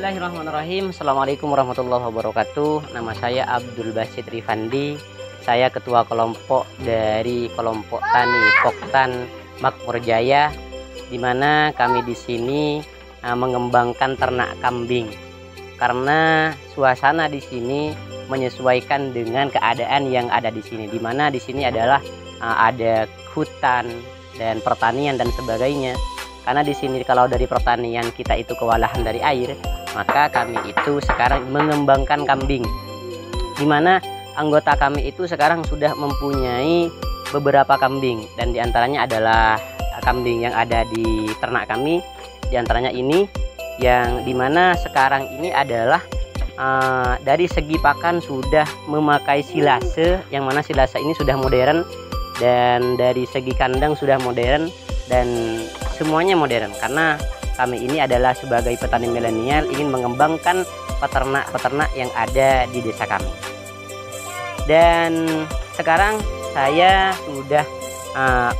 Bismillahirrahmanirrahim. Assalamualaikum warahmatullahi wabarakatuh. Nama saya Abdul Basit Rifandi. Saya ketua kelompok dari kelompok tani Poktan Makmur Jaya, di mana kami di sini mengembangkan ternak kambing. Karena suasana di sini menyesuaikan dengan keadaan yang ada di sini, di mana di sini adalah ada hutan dan pertanian dan sebagainya. Karena di sini kalau dari pertanian kita itu kewalahan dari air, maka kami itu sekarang mengembangkan kambing. Di mana anggota kami itu sekarang sudah mempunyai beberapa kambing, dan diantaranya adalah kambing yang ada di ternak kami. Diantaranya ini yang dimana sekarang ini adalah dari segi pakan sudah memakai silase, yang mana silase ini sudah modern, dan dari segi kandang sudah modern, dan semuanya modern. Karena kami ini adalah sebagai petani milenial ingin mengembangkan peternak-peternak yang ada di desa kami. Dan sekarang saya sudah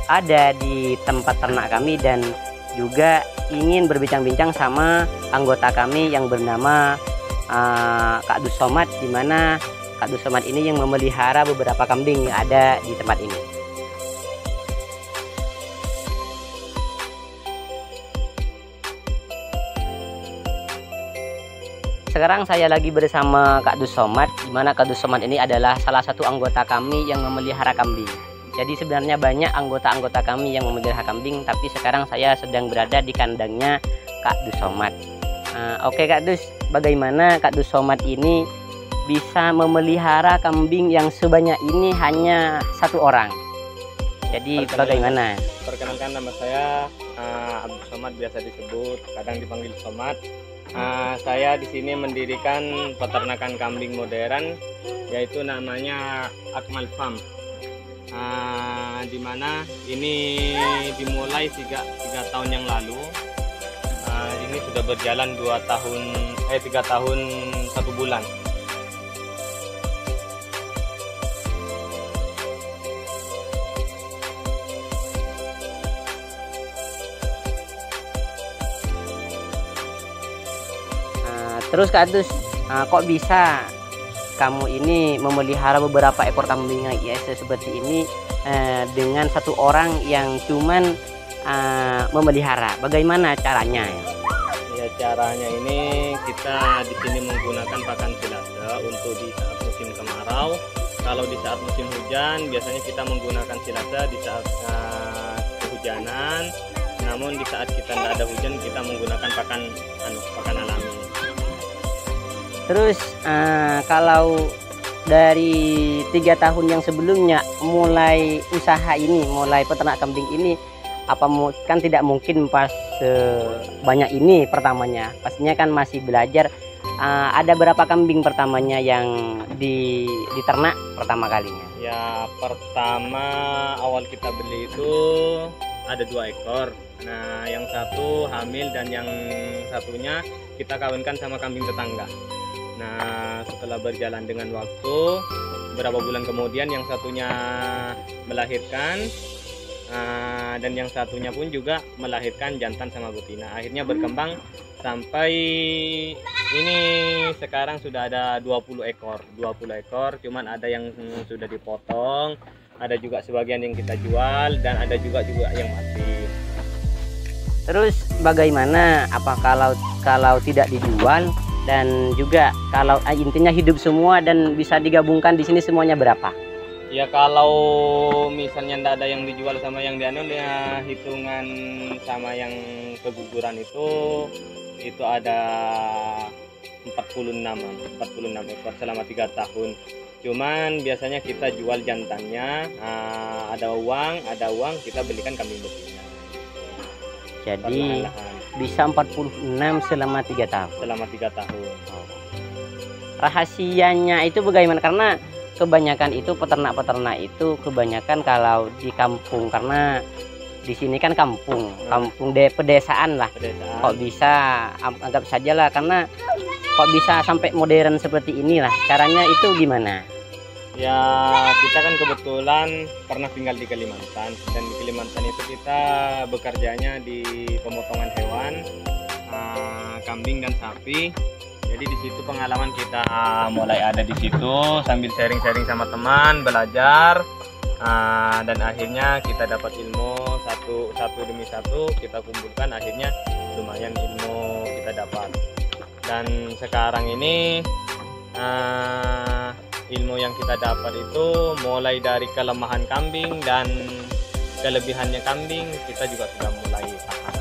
ada di tempat ternak kami dan juga ingin berbincang-bincang sama anggota kami yang bernama Kak Dus Somad, di mana Kak Dus Somad ini yang memelihara beberapa kambing yang ada di tempat ini. Sekarang saya lagi bersama Kak Dus Somad, di mana Kak Dus Somad ini adalah salah satu anggota kami yang memelihara kambing. Jadi sebenarnya banyak anggota-anggota kami yang memelihara kambing, tapi sekarang saya sedang berada di kandangnya Kak Dus Somad. Oke Kak Dus, bagaimana Kak Dus Somad ini bisa memelihara kambing yang sebanyak ini hanya satu orang? Jadi bagaimana? Perkenalkan, nama saya Abdul Somad, biasa disebut, kadang dipanggil Somad. Saya di sini mendirikan peternakan kambing modern, yaitu namanya Akmal Farm. Dimana ini dimulai 3 tahun yang lalu. Ini sudah berjalan 3 tahun 1 bulan. Terus Kak Dus, kok bisa kamu ini memelihara beberapa ekor kambing seperti ini dengan satu orang yang cuman memelihara? Bagaimana caranya? Ya, caranya ini kita di sini menggunakan pakan silase untuk di saat musim kemarau. Kalau di saat musim hujan biasanya kita menggunakan silase di saat kehujanan. Namun di saat kita tidak ada hujan kita menggunakan pakan alami. Terus kalau dari 3 tahun yang sebelumnya mulai usaha ini, mulai peternak kambing ini, kan tidak mungkin pas sebanyak ini pertamanya. Pastinya kan masih belajar. Ada berapa kambing pertamanya yang diternak pertama kalinya? Ya, pertama awal kita beli itu ada 2 ekor. Nah, yang satu hamil dan yang satunya kita kawinkan sama kambing tetangga. Nah, setelah berjalan dengan waktu, beberapa bulan kemudian yang satunya melahirkan, dan yang satunya pun juga melahirkan jantan sama betina. Akhirnya berkembang sampai ini sekarang sudah ada 20 ekor. Cuman ada yang sudah dipotong, ada juga sebagian yang kita jual, dan ada juga yang mati. Terus bagaimana? Apa kalau tidak dijual? Dan juga kalau intinya hidup semua dan bisa digabungkan di sini semuanya berapa? Ya, kalau misalnya tidak ada yang dijual sama yang dianu, ya hitungan sama yang keguguran itu ada 46 ekor selama 3 tahun. Cuman biasanya kita jual jantannya, ada uang kita belikan kambing betina. Jadi bisa 46 selama 3 tahun. Rahasianya itu bagaimana? Karena kebanyakan itu peternak itu kebanyakan kalau di kampung, karena di sini kan kampung pedesaan lah. Kok bisa, anggap saja lah, karena kok bisa sampai modern seperti inilah. Caranya itu gimana? Ya, kita kan kebetulan pernah tinggal di Kalimantan, dan di Kalimantan itu kita bekerjanya di pemotongan hewan, kambing dan sapi. Jadi di situ pengalaman kita mulai ada di situ, sambil sharing-sharing sama teman, belajar, dan akhirnya kita dapat ilmu satu demi satu kita kumpulkan, akhirnya lumayan ilmu kita dapat. Dan sekarang ini ilmu yang kita dapat itu mulai dari kelemahan kambing dan kelebihannya kambing, kita juga sudah mulai paham.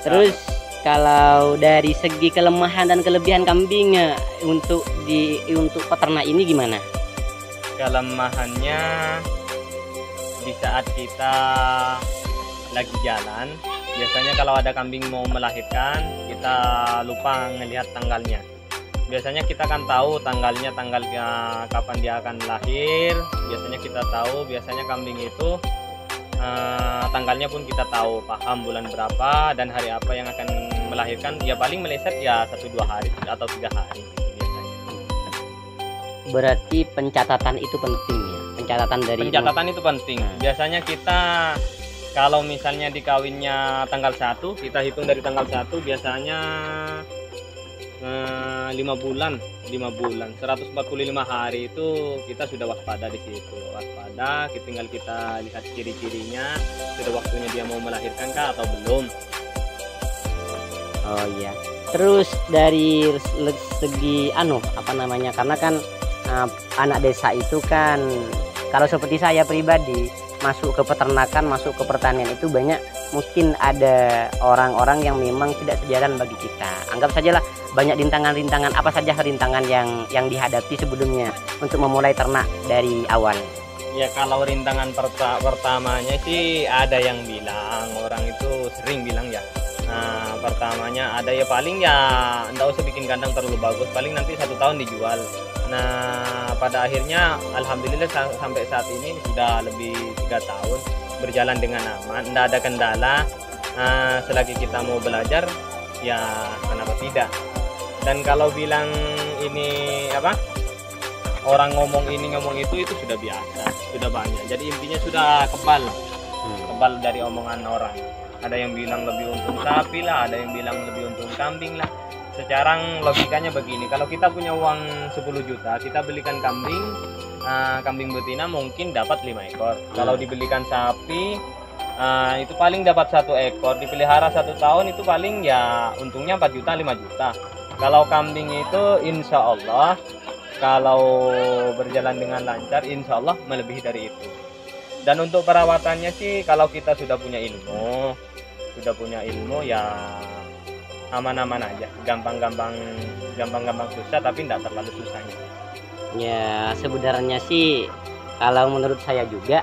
Terus kalau dari segi kelemahan dan kelebihan kambingnya untuk peternak ini gimana? Kelemahannya di saat kita lagi jalan, biasanya kalau ada kambing mau melahirkan, kita lupa ngelihat tanggalnya. Biasanya kita kan tahu tanggalnya kapan dia akan lahir. Biasanya kita tahu, biasanya kambing itu tanggalnya pun kita tahu, paham bulan berapa dan hari apa yang akan melahirkan. Ya paling meleset ya 1-2 hari atau 3 hari gitu biasanya. Berarti pencatatan itu penting ya. Pencatatan itu penting. Biasanya kita kalau misalnya dikawinnya tanggal 1, kita hitung dari tanggal 1, biasanya 5 bulan 145 hari itu kita sudah waspada di situ. Waspada, tinggal kita lihat ciri-cirinya, sudah waktunya dia mau melahirkan kah atau belum. Oh iya. Terus dari segi karena kan anak desa itu kan, kalau seperti saya pribadi masuk ke peternakan, masuk ke pertanian itu banyak, mungkin ada orang-orang yang memang tidak sejalan bagi kita. Anggap sajalah banyak rintangan-rintangan, apa saja rintangan yang dihadapi sebelumnya untuk memulai ternak dari awal. Ya kalau rintangan pertamanya sih ada yang bilang, orang itu sering bilang ya. Nah, pertamanya ada ya paling ya enggak usah bikin kandang terlalu bagus, paling nanti 1 tahun dijual. Nah, pada akhirnya alhamdulillah sampai saat ini sudah lebih 3 tahun berjalan dengan aman, tidak ada kendala. Selagi kita mau belajar, ya kenapa tidak. Dan kalau bilang ini orang ngomong ini ngomong itu sudah biasa, sudah banyak. Jadi intinya sudah kebal dari omongan orang. Ada yang bilang lebih untung sapi lah, ada yang bilang lebih untung kambing lah. Sekarang logikanya begini, kalau kita punya uang 10 juta, kita belikan kambing betina mungkin dapat 5 ekor. Kalau dibelikan sapi, itu paling dapat 1 ekor. Dipelihara 1 tahun itu paling ya untungnya 4 juta, 5 juta. Kalau kambing itu insya Allah, kalau berjalan dengan lancar, insya Allah melebihi dari itu. Dan untuk perawatannya sih, kalau kita sudah punya ilmu ya aman-aman aja, gampang-gampang susah tapi tidak terlalu susahnya. Ya sebenarnya sih kalau menurut saya juga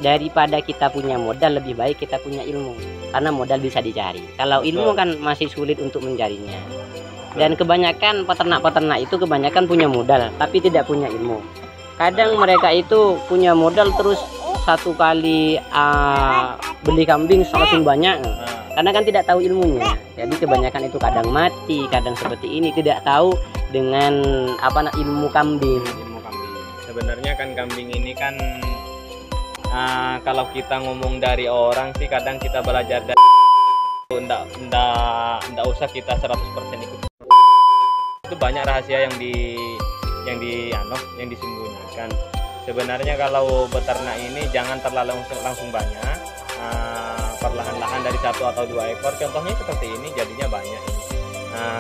daripada kita punya modal, lebih baik kita punya ilmu, karena modal bisa dicari. Kalau ilmu kan masih sulit untuk mencarinya. Dan kebanyakan peternak-peternak itu punya modal tapi tidak punya ilmu. Kadang mereka itu punya modal terus satu kali beli kambing langsung banyak, karena kan tidak tahu ilmunya. Jadi kebanyakan itu kadang mati, kadang seperti ini, tidak tahu dengan ilmu kambing. Sebenarnya kan kambing ini kan kalau kita ngomong dari orang sih, kadang kita belajar dari ndak usah kita 100% ikut. Itu banyak rahasia yang disembunyikan. Sebenarnya kalau beternak ini jangan terlalu langsung banyak, perlahan-lahan dari 1 atau 2 ekor. Contohnya seperti ini, jadinya banyak ini.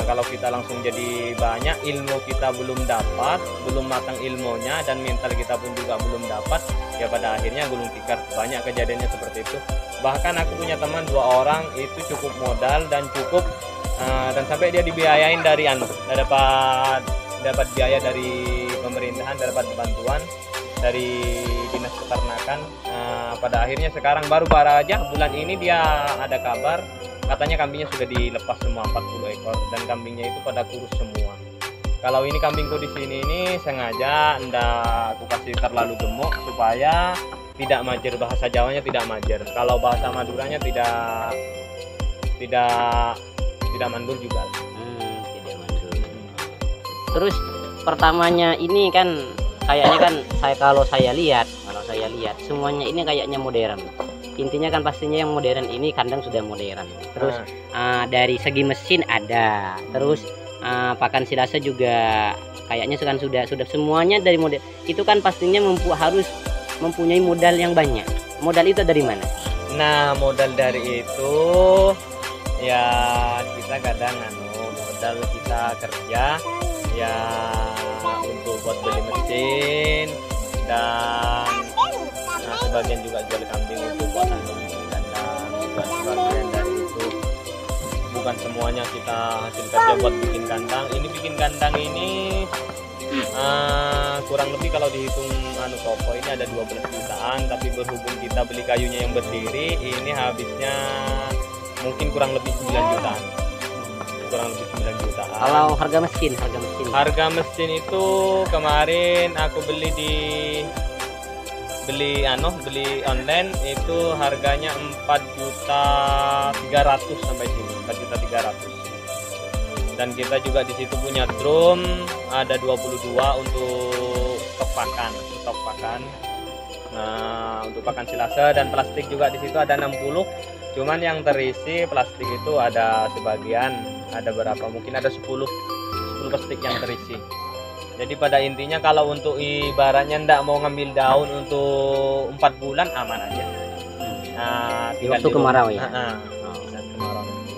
Kalau kita langsung jadi banyak, ilmu kita belum dapat, belum matang ilmunya, dan mental kita pun juga belum dapat, ya pada akhirnya gulung tikar. Banyak kejadiannya seperti itu. Bahkan aku punya teman 2 orang itu cukup modal dan cukup dan sampai dia dibiayain dari dapat biaya dari pemerintahan, dapat bantuan dari dinas peternakan. Pada akhirnya sekarang baru aja bulan ini dia ada kabar, katanya kambingnya sudah dilepas semua 40 ekor dan kambingnya itu pada kurus semua. Kalau ini kambingku di sini ini sengaja ndak aku kasih terlalu gemuk supaya tidak majer, bahasa Jawanya tidak majer. Kalau bahasa Maduranya tidak mandul juga. Tidak mandul. Terus pertamanya ini kan kayaknya kan kalau saya lihat semuanya ini kayaknya modern. Intinya kan pastinya yang modern ini kandang sudah modern. Terus dari segi mesin ada. Terus pakan silase juga kayaknya kan sudah semuanya dari model. Itu kan pastinya harus mempunyai modal yang banyak. Modal itu dari mana? Nah, modal dari itu ya kita kadang modal kita kerja ya untuk buat beli mesin, dan sebagian juga jual kambing itu buat bikin kandang, dan sebagian dari itu bukan semuanya kita hasil kerja buat bikin kandang. Ini bikin kandang ini kurang lebih kalau dihitung toko ini ada 12 jutaan, tapi berhubung kita beli kayunya yang berdiri ini habisnya mungkin kurang lebih 9 jutaan. Kalau harga mesin itu kemarin aku beli online itu harganya 4.300.000 sampai sini, 4.300.000. Dan kita juga di situ punya drum ada 22 untuk stok pakan. Nah, untuk pakan silase, dan plastik juga di situ ada 60. Cuman yang terisi plastik itu ada sebagian, ada berapa? Mungkin ada 10 plastik yang terisi. Jadi pada intinya kalau untuk ibaratnya ndak mau ngambil daun untuk 4 bulan aman aja. Nah, di waktu kemarau ya. Kemarau nanti.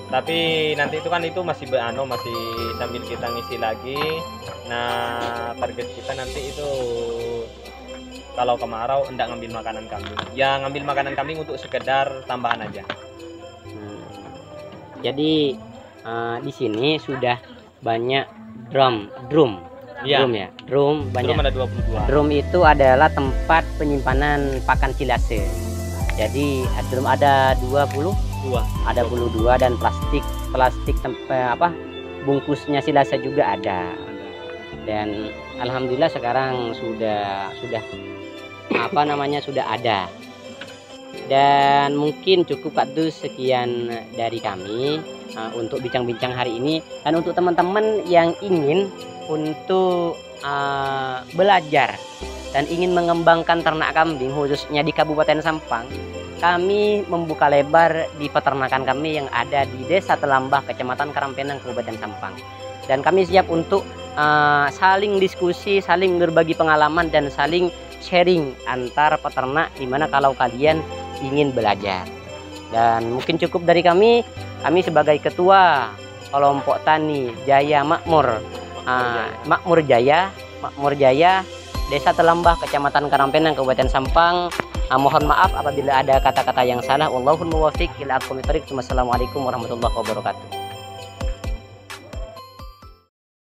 Tapi nanti itu kan masih masih sambil kita ngisi lagi. Nah, target kita nanti itu kalau kemarau enggak ngambil makanan kambing. Ya ngambil makanan kambing untuk sekedar tambahan aja. Jadi di sini sudah banyak drum banyak. Drum ada 22. Drum itu adalah tempat penyimpanan pakan silase. Jadi drum ada 22. Ada 22, dan plastik bungkusnya silase juga ada. Dan alhamdulillah sekarang sudah sudah ada. Dan mungkin cukup Kak Dus, sekian dari kami untuk bincang-bincang hari ini. Dan untuk teman-teman yang ingin untuk belajar dan ingin mengembangkan ternak kambing khususnya di Kabupaten Sampang, kami membuka lebar di peternakan kami yang ada di Desa Telambah, Kecamatan Karangpenang, Kabupaten Sampang. Dan kami siap untuk saling diskusi, saling berbagi pengalaman, dan saling sharing antar peternak, dimana kalau kalian ingin belajar. Dan mungkin cukup dari kami sebagai ketua kelompok tani Jaya Makmur Jaya Desa Telambah, Kecamatan Karangpenang, Kabupaten Sampang. Mohon maaf apabila ada kata-kata yang salah. Wallahul muwaffiq ila aqwamit thoriq. Wassalamualaikum warahmatullahi wabarakatuh.